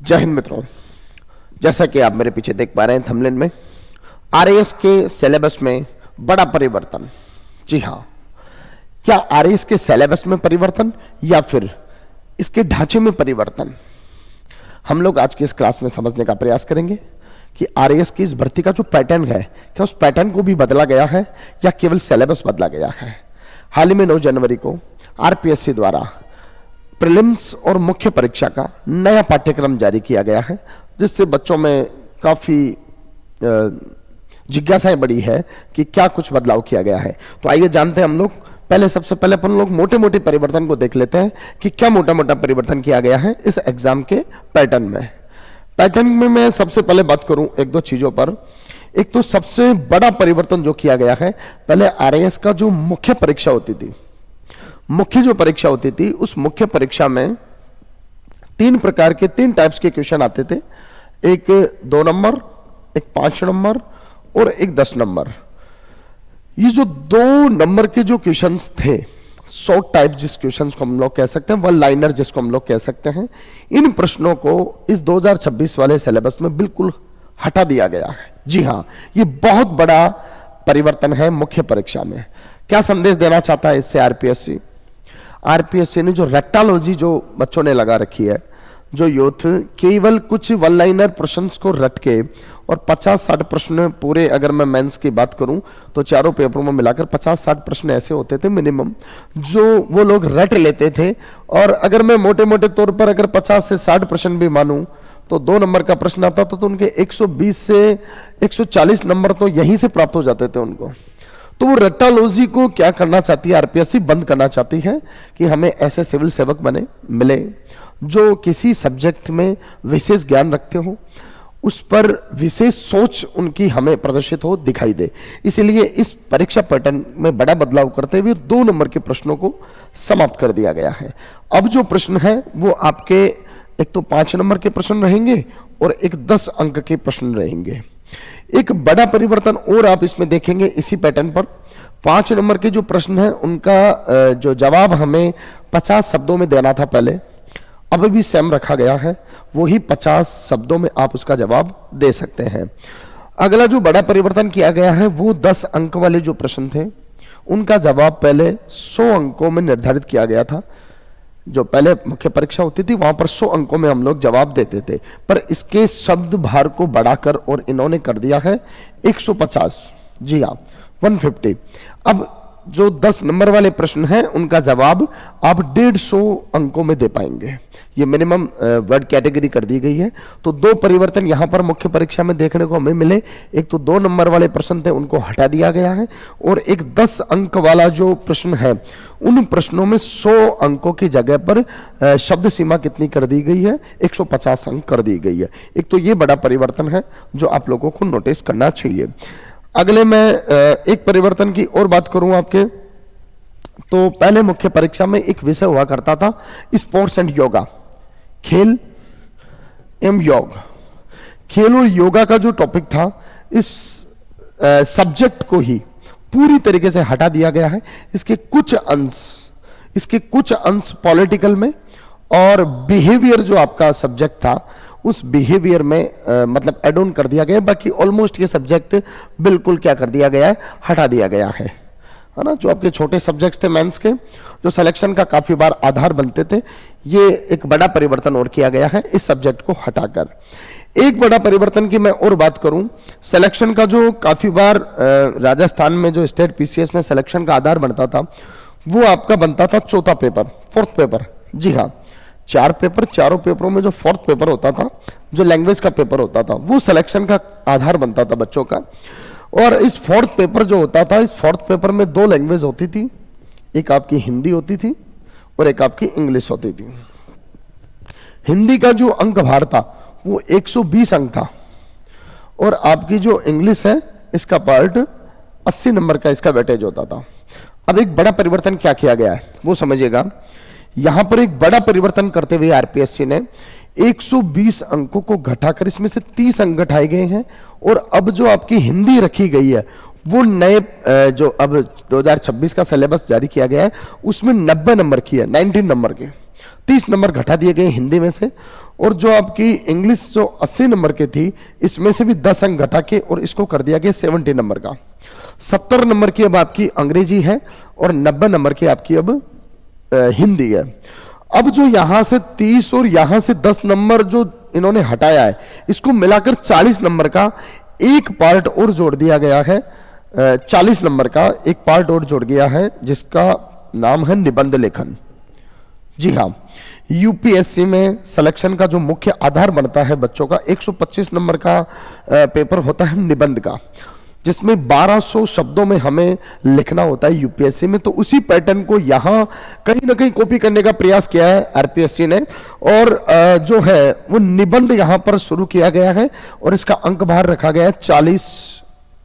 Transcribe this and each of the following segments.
जय हिंद मित्रों, जैसा कि आप मेरे पीछे देख पा रहे हैं थंबनेल में, आरएएस के सिलेबस में बड़ा परिवर्तन। जी हाँ, क्या आरएएस के सिलेबस में परिवर्तन या फिर इसके ढांचे में परिवर्तन, हम लोग आज की इस क्लास में समझने का प्रयास करेंगे कि आरएएस की इस भर्ती का जो पैटर्न है, क्या उस पैटर्न को भी बदला गया है या केवल सिलेबस बदला गया है। हाल ही में 9 जनवरी को आरपीएससी द्वारा प्रीलिम्स और मुख्य परीक्षा का नया पाठ्यक्रम जारी किया गया है, जिससे बच्चों में काफ़ी जिज्ञासाएं बढ़ी है कि क्या कुछ बदलाव किया गया है। तो आइए जानते हैं हम लोग। सबसे पहले अपन लोग मोटे मोटे परिवर्तन को देख लेते हैं कि क्या मोटा मोटा परिवर्तन किया गया है इस एग्जाम के पैटर्न में। मैं सबसे पहले बात करूं एक दो चीजों पर। एक तो सबसे बड़ा परिवर्तन जो किया गया है, पहले आरएएस का जो मुख्य परीक्षा होती थी, उस मुख्य परीक्षा में 3 प्रकार के 3 टाइप्स के क्वेश्चन आते थे। एक 2 नंबर, एक 5 नंबर और एक 10 नंबर। ये जो 2 नंबर के जो क्वेश्चंस थे, शॉर्ट टाइप जिस क्वेश्चंस को हम लोग कह सकते हैं, वन लाइनर जिसको हम लोग कह सकते हैं, इन प्रश्नों को इस 2026 वाले सिलेबस में बिल्कुल हटा दिया गया है। जी हाँ, ये बहुत बड़ा परिवर्तन है मुख्य परीक्षा में। क्या संदेश देना चाहता है इससे आरपीएससी ने जो रेक्टोलॉजी जो बच्चों ने लगा रखी है, जो यूथ केवल कुछ वन लाइनर प्रश्न को रट के और 50-60 प्रश्न पूरे, अगर मैं मेंस की बात करूं तो चारों पेपरों में मिलाकर 50-60 प्रश्न ऐसे होते थे मिनिमम, जो वो लोग रट लेते थे। और अगर मैं मोटे मोटे तौर पर अगर 50 से 60 प्रश्न भी मानूं तो 2 नंबर का प्रश्न आता था तो उनके 120 से 140 नंबर तो यहीं से प्राप्त हो जाते थे उनको। तो वो रट्टालोजी को क्या करना चाहती है आरपीएससी, बंद करना चाहती है कि हमें ऐसे सिविल सेवक मिले जो किसी सब्जेक्ट में विशेष ज्ञान रखते हो, उस पर विशेष सोच उनकी हमें प्रदर्शित हो, दिखाई दे। इसलिए इस परीक्षा पैटर्न में बड़ा बदलाव करते हुए 2 नंबर के प्रश्नों को समाप्त कर दिया गया है। अब जो प्रश्न है वो आपके एक तो 5 नंबर के प्रश्न रहेंगे और एक 10 अंक के प्रश्न रहेंगे। एक बड़ा परिवर्तन और आप इसमें देखेंगे इसी पैटर्न पर। 5 नंबर के जो प्रश्न हैं उनका जो जवाब हमें 50 शब्दों में देना था पहले, अब भी सेम रखा गया है, वही 50 शब्दों में आप उसका जवाब दे सकते हैं। अगला जो बड़ा परिवर्तन किया गया है वो 10 अंक वाले जो प्रश्न थे उनका जवाब पहले 100 अंकों में निर्धारित किया गया था। जो पहले मुख्य परीक्षा होती थी वहां पर 100 अंकों में हम लोग जवाब देते थे, पर इसके शब्द भार को बढ़ाकर और इन्होंने कर दिया है 150। जी हाँ, 150। अब जो 10 नंबर वाले प्रश्न हैं उनका जवाब आप 150 अंकों में दे पाएंगे। ये मिनिमम वर्ड कैटेगरी कर दी गई है। तो 2 परिवर्तन यहां पर मुख्य परीक्षा में देखने को हमें मिले। एक तो 2 नंबर वाले प्रश्न थे उनको हटा दिया गया है, और एक 10 अंक वाला जो प्रश्न है उन प्रश्नों में 100 अंकों की जगह पर शब्द सीमा कितनी कर दी गई है, 150 अंक कर दी गई है। एक तो ये बड़ा परिवर्तन है जो आप लोगों को नोटिस करना चाहिए। अगले मैं एक परिवर्तन की और बात करूं आपके, तो पहले मुख्य परीक्षा में एक विषय हुआ करता था स्पोर्ट्स एंड योगा, खेल एवं योग। खेल और योगा का जो टॉपिक था, इस सब्जेक्ट को ही पूरी तरीके से हटा दिया गया है। इसके कुछ अंश पॉलिटिकल में और बिहेवियर जो आपका सब्जेक्ट था उस बिहेवियर में मतलब एड ऑन कर दिया गया। बाकी ऑलमोस्ट ये सब्जेक्ट बिल्कुल क्या कर दिया गया है, हटा दिया गया है ना। जो आपके छोटे सब्जेक्ट्स थे मेंस के, जो सिलेक्शन का काफी बार आधार बनते थे, ये एक बड़ा परिवर्तन और किया गया है इस सब्जेक्ट को हटाकर। एक बड़ा परिवर्तन की मैं और बात करूं, सिलेक्शन का जो काफी बार राजस्थान में जो स्टेट पीसीएस में सिलेक्शन का आधार बनता था, वो आपका बनता था चौथा पेपर, 4th पेपर। जी हाँ, 4 पेपर, चारों पेपरों में जो 4th पेपर होता था, जो लैंग्वेज का पेपर होता था, वो सिलेक्शन का आधार बनता था बच्चों का। और इस 4th पेपर जो होता था, इस 4th पेपर में 2 लैंग्वेज होती थी, एक आपकी हिंदी होती थी और एक आपकी इंग्लिश होती थी। हिंदी का जो अंक भार था वो 120 अंक था, और आपकी जो इंग्लिश है इसका पार्ट 80 नंबर का इसका वेटेज होता था। अब एक बड़ा परिवर्तन क्या किया गया है वो समझिएगा। यहां पर एक बड़ा परिवर्तन करते हुए आरपीएससी ने 120 अंकों को घटाकर इसमें से 30 अंक घटाए गए हैं, और अब जो आपकी हिंदी रखी गई है वो नए जो अब 2026 का सिलेबस जारी किया गया है उसमें 90 नंबर की है, 19 नंबर के। 30 नंबर घटा दिए गए हिंदी में से, और जो आपकी इंग्लिश जो 80 नंबर की थी इसमें से भी 10 अंक घटा के और इसको कर दिया गया 70 नंबर का। 70 नंबर की अब आपकी अंग्रेजी है और 90 नंबर की आपकी अब हिंदी है। अब जो यहां से 30 और यहां से 10 नंबर जो इन्होंने हटाया है, इसको मिलाकर 40 नंबर का एक पार्ट और जोड़ दिया गया है। 40 नंबर का एक पार्ट और जोड़ गया है जिसका नाम है निबंध लेखन। जी हाँ, यूपीएससी में सिलेक्शन का जो मुख्य आधार बनता है बच्चों का 125 नंबर का पेपर होता है निबंध का, जिसमें 1200 शब्दों में हमें लिखना होता है यूपीएससी में। तो उसी पैटर्न को यहां कहीं ना कहीं कॉपी करने का प्रयास किया है आरपीएससी ने, और जो है वो निबंध यहां पर शुरू किया गया है और इसका अंक बाहर रखा गया है 40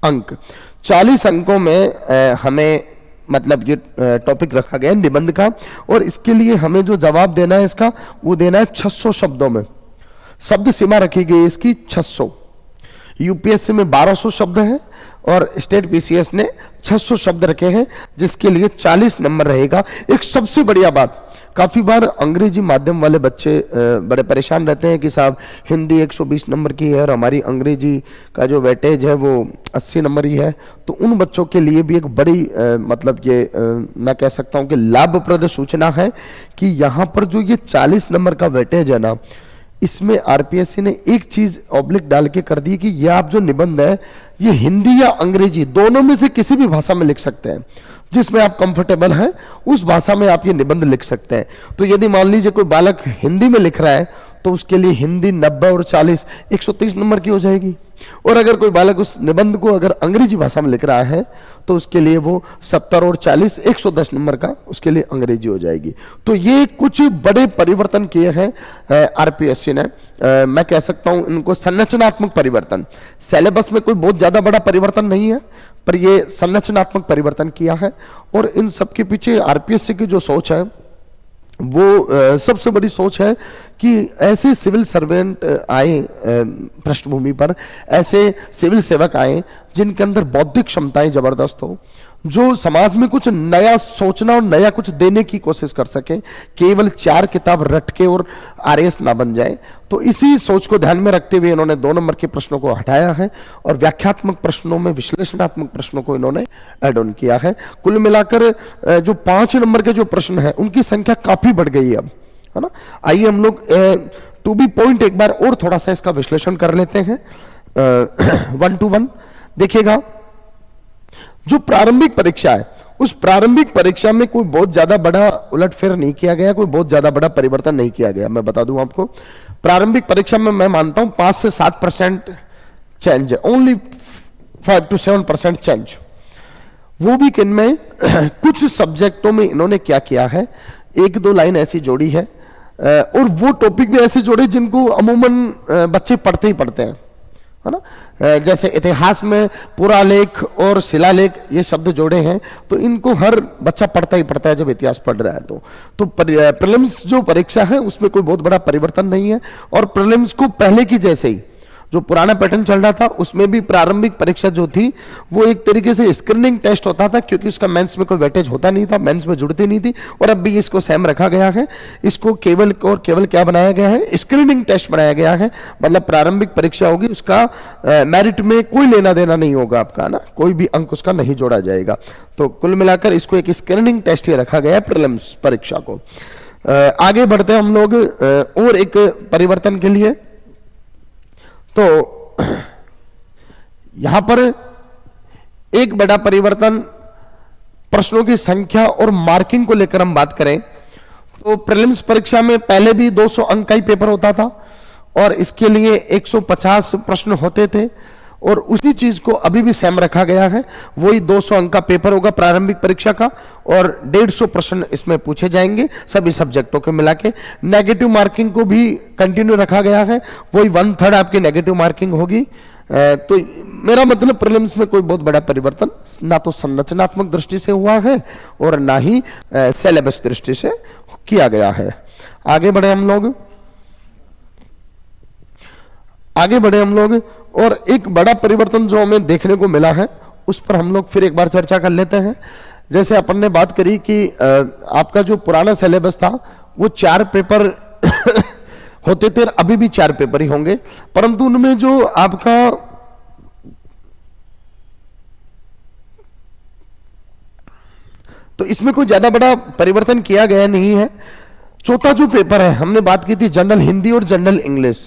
अंक। 40 अंकों में हमें मतलब ये टॉपिक रखा गया है निबंध का, और इसके लिए हमें जो जवाब देना है इसका वो देना है 600 शब्दों में। शब्द सीमा रखी गई इसकी 600। यूपीएससी में 1200 शब्द हैं और स्टेट पीसीएस ने 600 शब्द रखे हैं, जिसके लिए 40 नंबर रहेगा। एक सबसे बढ़िया बात, काफी बार अंग्रेजी माध्यम वाले बच्चे बड़े परेशान रहते हैं कि साहब हिंदी 120 नंबर की है और हमारी अंग्रेजी का जो वेटेज है वो 80 नंबर ही है। तो उन बच्चों के लिए भी एक बड़ी मतलब ये मैं कह सकता हूं कि लाभप्रद सूचना है कि यहाँ पर जो ये 40 नंबर का वेटेज है ना, इसमें आरपीएससी ने एक चीज ऑब्लिक डाल के कर दी कि ये आप जो निबंध है ये हिंदी या अंग्रेजी दोनों में से किसी भी भाषा में लिख सकते हैं, जिसमें आप कंफर्टेबल हैं उस भाषा में आप ये निबंध लिख सकते हैं। तो यदि मान लीजिए कोई बालक हिंदी में लिख रहा है तो उसके लिए हिंदी 90 और 40 130 नंबर की हो जाएगी, और अगर कोई बालक उस निबंध को अगर अंग्रेजी भाषा में लिख रहा है तो उसके लिए वो 70 और 40 110 नंबर का उसके लिए अंग्रेजी हो जाएगी। तो ये कुछ बड़े परिवर्तन किए हैं आरपीएससी ने। मैं कह सकता हूं इनको संरचनात्मक परिवर्तन, सिलेबस में कोई बहुत ज्यादा बड़ा परिवर्तन नहीं है पर ये संरचनात्मक परिवर्तन किया है। और इन सबके पीछे आरपीएससी की जो सोच है वो सबसे बड़ी सोच है कि ऐसे सिविल सर्वेंट आए पृष्ठभूमि पर, ऐसे सिविल सेवक आए जिनके अंदर बौद्धिक क्षमताएं जबरदस्त हो, जो समाज में कुछ नया सोचना और नया कुछ देने की कोशिश कर सके, केवल 4 किताब रट के और आरएएस ना बन जाए। तो इसी सोच को ध्यान में रखते हुए इन्होंने 2 नंबर के प्रश्नों को हटाया है और व्याख्यात्मक प्रश्नों में विश्लेषणात्मक प्रश्नों को इन्होंने ऐड ऑन किया है। कुल मिलाकर जो 5 नंबर के जो प्रश्न है उनकी संख्या काफी बढ़ गई है अब, है ना। आइए हम लोग टू बी पॉइंट एक बार और थोड़ा सा इसका विश्लेषण कर लेते हैं 1 to 1। देखिएगा, जो प्रारंभिक परीक्षा है उस प्रारंभिक परीक्षा में कोई बहुत ज्यादा बड़ा उलटफेर नहीं किया गया, कोई बहुत ज्यादा बड़ा परिवर्तन नहीं किया गया। मैं बता दूं आपको, प्रारंभिक परीक्षा में मैं मानता हूं 5 से 7% चेंज है, ओनली 5 to 7% चेंज। वो भी किन में कुछ सब्जेक्टों में इन्होंने क्या किया है, 1-2 लाइन ऐसी जोड़ी है और वो टॉपिक भी ऐसे जोड़े जिनको अमूमन बच्चे पढ़ते ही पढ़ते हैं, है ना। जैसे इतिहास में पुरालेख और शिलालेख ये शब्द जोड़े हैं तो इनको हर बच्चा पढ़ता ही पढ़ता है जब इतिहास पढ़ रहा है। तो प्रीलिम्स जो परीक्षा है उसमें कोई बहुत बड़ा परिवर्तन नहीं है, और प्रीलिम्स को पहले की जैसे ही जो पुराना पैटर्न चल रहा था उसमें भी प्रारंभिक परीक्षा जो थी वो एक तरीके से स्क्रीनिंग टेस्ट होता था, क्योंकि उसका मेंस में कोई वेटेज होता नहीं था, मेंस में जुड़ती नहीं थी। और अब भी इसको सेम रखा गया है, इसको केवल और केवल क्या बनाया गया है, स्क्रीनिंग टेस्ट बनाया गया है। मतलब प्रारंभिक परीक्षा होगी, उसका मेरिट में कोई लेना देना नहीं होगा आपका, ना कोई भी अंक उसका नहीं जोड़ा जाएगा। तो कुल मिलाकर इसको एक स्क्रीनिंग टेस्ट ही रखा गया है प्रीलिम्स परीक्षा को। आगे बढ़ते हैं हम लोग और एक परिवर्तन के लिए। तो यहां पर एक बड़ा परिवर्तन प्रश्नों की संख्या और मार्किंग को लेकर हम बात करें तो प्रीलिम्स परीक्षा में पहले भी 200 अंक का ही पेपर होता था और इसके लिए 150 प्रश्न होते थे, और उसी चीज को अभी भी सेम रखा गया है। वही 200 अंक का पेपर होगा प्रारंभिक परीक्षा का और 150 प्रश्न इसमें पूछे जाएंगे सभी सब्जेक्टों के मिला के। नेगेटिव मार्किंग को भी कंटिन्यू रखा गया है, वही 1/3 आपकी नेगेटिव मार्किंग होगी। तो मेरा मतलब प्रीलिम्स में कोई बहुत बड़ा परिवर्तन ना तो संरचनात्मक दृष्टि से हुआ है और ना ही सिलेबस दृष्टि से किया गया है। आगे बढ़े हम लोग और एक बड़ा परिवर्तन जो हमें देखने को मिला है उस पर हम लोग फिर एक बार चर्चा कर लेते हैं। जैसे अपन ने बात करी कि आपका जो पुराना सिलेबस था वो 4 पेपर होते थे, अभी भी 4 पेपर ही होंगे, परंतु उनमें जो आपका तो इसमें कोई ज्यादा बड़ा परिवर्तन किया गया नहीं है। चौथा जो पेपर है, हमने बात की थी जनरल हिंदी और जनरल इंग्लिश,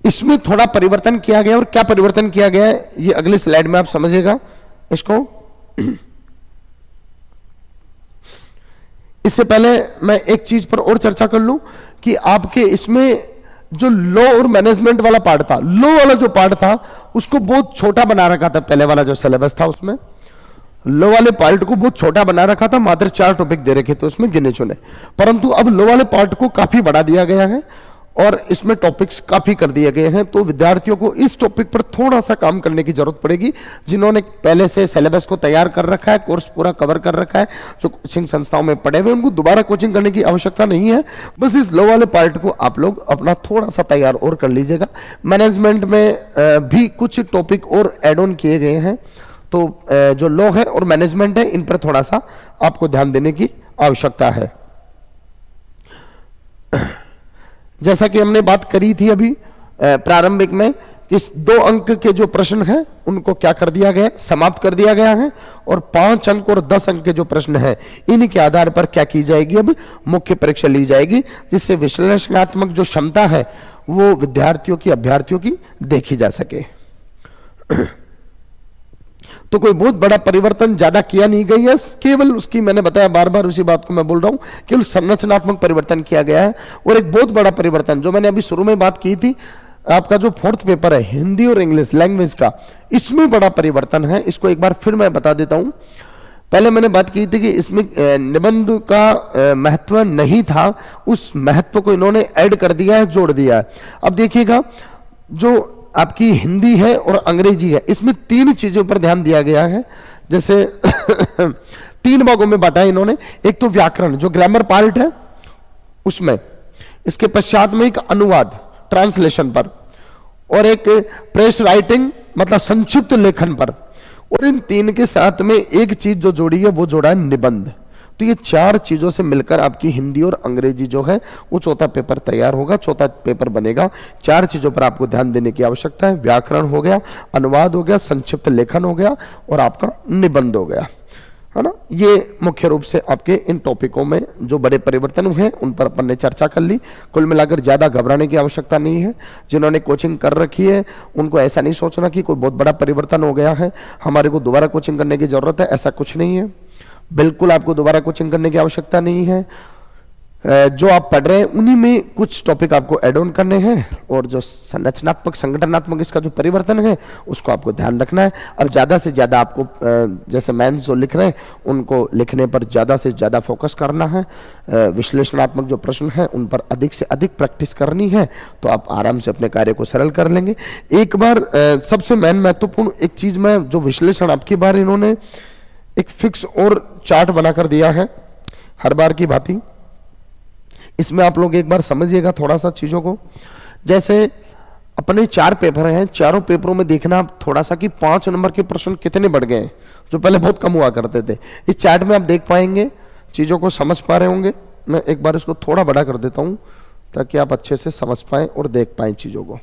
इसमें थोड़ा परिवर्तन किया गया। और क्या परिवर्तन किया गया है ये अगले स्लाइड में आप समझिएगा इसको। इससे पहले मैं एक चीज पर और चर्चा कर लूं कि आपके इसमें जो लॉ और मैनेजमेंट वाला पार्ट था, लॉ वाला जो पार्ट था उसको बहुत छोटा बना रखा था। पहले वाला जो सिलेबस था उसमें लॉ वाले पार्ट को बहुत छोटा बना रखा था, मात्र 4 टॉपिक दे रखे थे उसमें गिने चुने, परंतु अब लॉ वाले पार्ट को काफी बढ़ा दिया गया है और इसमें टॉपिक्स काफी कर दिए गए हैं। तो विद्यार्थियों को इस टॉपिक पर थोड़ा सा काम करने की जरूरत पड़ेगी। जिन्होंने पहले से सिलेबस को तैयार कर रखा है, कोर्स पूरा कवर कर रखा है, जो कोचिंग संस्थाओं में पढ़े हुए, उनको दोबारा कोचिंग करने की आवश्यकता नहीं है। बस इस लॉ वाले पार्ट को आप लोग अपना थोड़ा सा तैयार और कर लीजिएगा। मैनेजमेंट में भी कुछ टॉपिक और एड ऑन किए गए हैं, तो जो लॉ है और मैनेजमेंट है इन पर थोड़ा सा आपको ध्यान देने की आवश्यकता है। जैसा कि हमने बात करी थी अभी प्रारंभिक में, इस 2 अंक के जो प्रश्न हैं उनको क्या कर दिया गया, समाप्त कर दिया गया है, और 5 अंक और 10 अंक के जो प्रश्न हैं इनके आधार पर क्या की जाएगी, अब मुख्य परीक्षा ली जाएगी, जिससे विश्लेषणात्मक जो क्षमता है वो विद्यार्थियों की, अभ्यर्थियों की देखी जा सके। तो कोई बहुत बड़ा परिवर्तन ज्यादा किया नहीं गया है, केवल उसकी, मैंने बताया बार बार उसी बात को मैं बोल रहा हूं, केवल संरचनात्मक परिवर्तन किया गया है। और एक बहुत बड़ा परिवर्तन जो मैंने अभी शुरू में बात की थी, आपका जो 4th पेपर है हिंदी और इंग्लिश लैंग्वेज का, इसमें बड़ा परिवर्तन है। इसको एक बार फिर मैं बता देता हूं। पहले मैंने बात की थी कि इसमें निबंध का महत्व नहीं था, उस महत्व को इन्होंने ऐड कर दिया है, जोड़ दिया है। अब देखिएगा, जो आपकी हिंदी है और अंग्रेजी है, इसमें 3 चीजों पर ध्यान दिया गया है। जैसे 3 भागों में बांटा है इन्होंने। एक तो व्याकरण, जो ग्रामर पार्ट है उसमें, इसके पश्चात में एक अनुवाद ट्रांसलेशन पर, और एक प्रेस राइटिंग मतलब संक्षिप्त लेखन पर, और इन 3 के साथ में एक चीज जो जोड़ी है वो जोड़ा है निबंध। तो ये 4 चीजों से मिलकर आपकी हिंदी और अंग्रेजी जो है वो चौथा पेपर तैयार होगा, चौथा पेपर बनेगा। 4 चीजों पर आपको ध्यान देने की आवश्यकता है। व्याकरण हो गया, अनुवाद हो गया, संक्षिप्त लेखन हो गया, और आपका निबंध हो गया, है ना। ये मुख्य रूप से आपके इन टॉपिकों में जो बड़े परिवर्तन हुए हैं उन पर अपन ने चर्चा कर ली। कुल मिलाकर ज्यादा घबराने की आवश्यकता नहीं है। जिन्होंने कोचिंग कर रखी है उनको ऐसा नहीं सोचना कि कोई बहुत बड़ा परिवर्तन हो गया है, हमारे को दोबारा कोचिंग करने की जरूरत है, ऐसा कुछ नहीं है। बिल्कुल आपको दोबारा कोचिंग करने की आवश्यकता नहीं है। जो आप पढ़ रहे हैं उन्हीं में कुछ टॉपिक आपको ऐड ऑन करने हैं, और जो संरचनात्मक संगठनात्मक इसका जो परिवर्तन है उसको आपको ध्यान रखना है। अब ज़्यादा से ज़्यादा आपको जैसे मेंस जो लिख रहे हैं उनको लिखने पर ज़्यादा से ज़्यादा फोकस करना है। विश्लेषणात्मक जो प्रश्न हैं उन पर अधिक से अधिक प्रैक्टिस करनी है, तो आप आराम से अपने कार्य को सरल कर लेंगे। एक बार सबसे महत्वपूर्ण एक चीज़ में, जो विश्लेषण आपकी बार इन्होंने एक फिक्स और चार्ट बनाकर दिया है हर बार की भांति, इसमें आप लोग एक बार समझिएगा थोड़ा सा चीजों को। जैसे अपने 4 पेपर हैं, चारों पेपरों में देखना आप थोड़ा सा कि 5 नंबर के प्रश्न कितने बढ़ गए हैं, जो पहले बहुत कम हुआ करते थे। इस चार्ट में आप देख पाएंगे, चीजों को समझ पा रहे होंगे। मैं एक बार इसको थोड़ा बड़ा कर देता हूं ताकि आप अच्छे से समझ पाएं और देख पाएं चीजों को।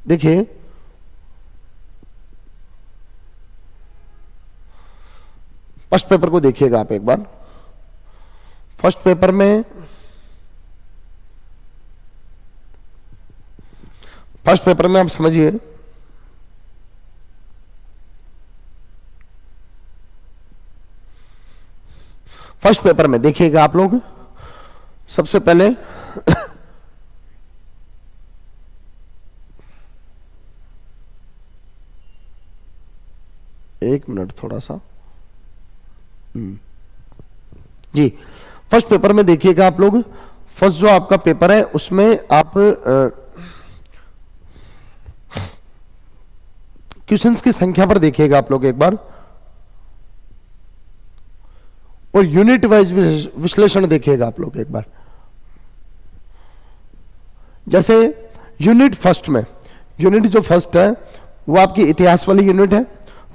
देखिए, फर्स्ट पेपर को देखिएगा आप एक बार। फर्स्ट पेपर में आप समझिए, फर्स्ट पेपर में देखिएगा आप लोग, सबसे पहले एक मिनट थोड़ा सा जी, फर्स्ट पेपर में देखिएगा आप लोग। फर्स्ट जो आपका पेपर है उसमें आप क्वेश्चंस की संख्या पर देखिएगा आप लोग एक बार, और यूनिट वाइज विश्लेषण देखिएगा आप लोग एक बार। जैसे यूनिट फर्स्ट में, यूनिट जो फर्स्ट है वो आपकी इतिहास वाली यूनिट है।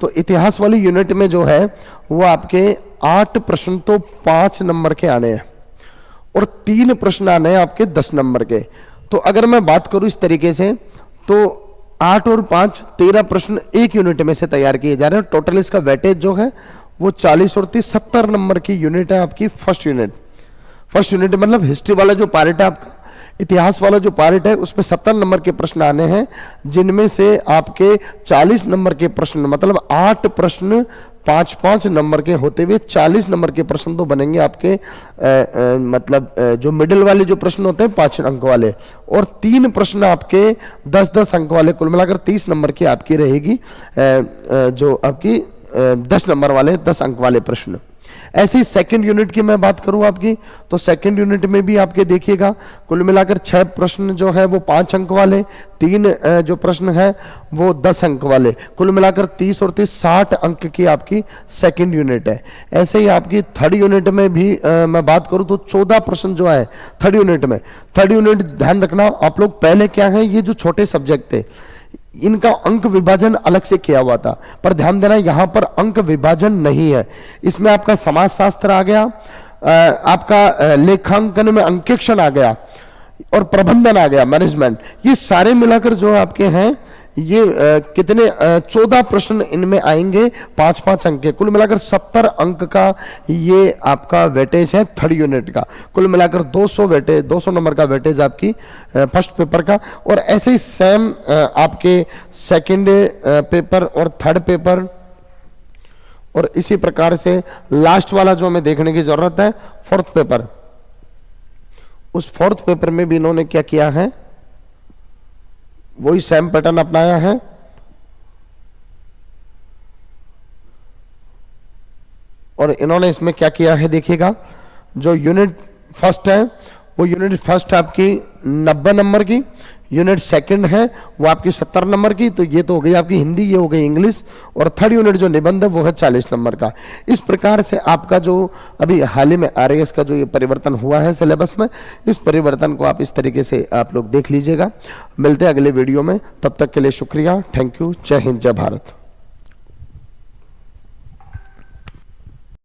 तो इतिहास वाली यूनिट में जो है वो आपके 8 प्रश्न तो 5 नंबर के आने हैं और 3 प्रश्न आने हैं आपके 10 नंबर के। तो अगर मैं बात करूं इस तरीके से तो 8 और 5 13 प्रश्न एक यूनिट में से तैयार किए जा रहे हैं। टोटल इसका वेटेज जो है वो 40 और 30 70 नंबर की यूनिट है आपकी फर्स्ट यूनिट। फर्स्ट यूनिट मतलब हिस्ट्री वाला जो पार्ट है आपका, इतिहास वाला जो पार्ट है उसमें 70 नंबर के प्रश्न आने हैं, जिनमें से आपके 40 नंबर के प्रश्न मतलब 8 प्रश्न 5-5 नंबर के होते हुए 40 नंबर के प्रश्न तो बनेंगे आपके मतलब जो मिडिल वाले जो प्रश्न होते हैं 5 अंक वाले, और 3 प्रश्न आपके 10-10 अंक वाले, कुल मिलाकर 30 नंबर की आपकी रहेगी जो आपकी 10 नंबर वाले 10 अंक वाले प्रश्न। ऐसी सेकंड यूनिट की मैं बात करूं आपकी, तो सेकंड यूनिट में भी आपके देखिएगा कुल मिलाकर 6 प्रश्न जो है वो 5 अंक वाले, 3 जो प्रश्न है वो 10 अंक वाले, कुल मिलाकर 30 और 30 60 अंक की आपकी सेकंड यूनिट है। ऐसे ही आपकी थर्ड यूनिट में भी मैं बात करूं तो 14 प्रश्न जो है थर्ड यूनिट में। थर्ड यूनिट ध्यान रखना आप लोग, पहले क्या है ये जो छोटे सब्जेक्ट थे इनका अंक विभाजन अलग से किया हुआ था, पर ध्यान देना यहां पर अंक विभाजन नहीं है। इसमें आपका समाजशास्त्र आ गया, आपका लेखांकन में अंकेक्षण आ गया और प्रबंधन आ गया, मैनेजमेंट, ये सारे मिलाकर जो आपके हैं ये कितने 14 प्रश्न इनमें आएंगे 5-5 अंक के, कुल मिलाकर 70 अंक का ये आपका वेटेज है थर्ड यूनिट का। कुल मिलाकर 200 नंबर का वेटेज आपकी फर्स्ट पेपर का। और ऐसे ही सेम आपके सेकंड पेपर और थर्ड पेपर, और इसी प्रकार से लास्ट वाला जो हमें देखने की जरूरत है फोर्थ पेपर। उस फोर्थ पेपर में भी इन्होंने क्या किया है, वही सेम पैटर्न अपनाया है। और इन्होंने इसमें क्या किया है देखिएगा, जो यूनिट फर्स्ट है वो यूनिट फर्स्ट आपकी 90 नंबर की, यूनिट सेकंड है वो आपकी 70 नंबर की, तो ये तो हो गई आपकी हिंदी, ये हो गई इंग्लिश, और थर्ड यूनिट जो निबंध है वो है 40 नंबर का। इस प्रकार से आपका जो अभी हाल ही में आरएएस का जो ये परिवर्तन हुआ है सिलेबस में, इस परिवर्तन को आप इस तरीके से आप लोग देख लीजिएगा। मिलते हैं अगले वीडियो में, तब तक के लिए शुक्रिया, थैंक यू, जय हिंद, जय भारत।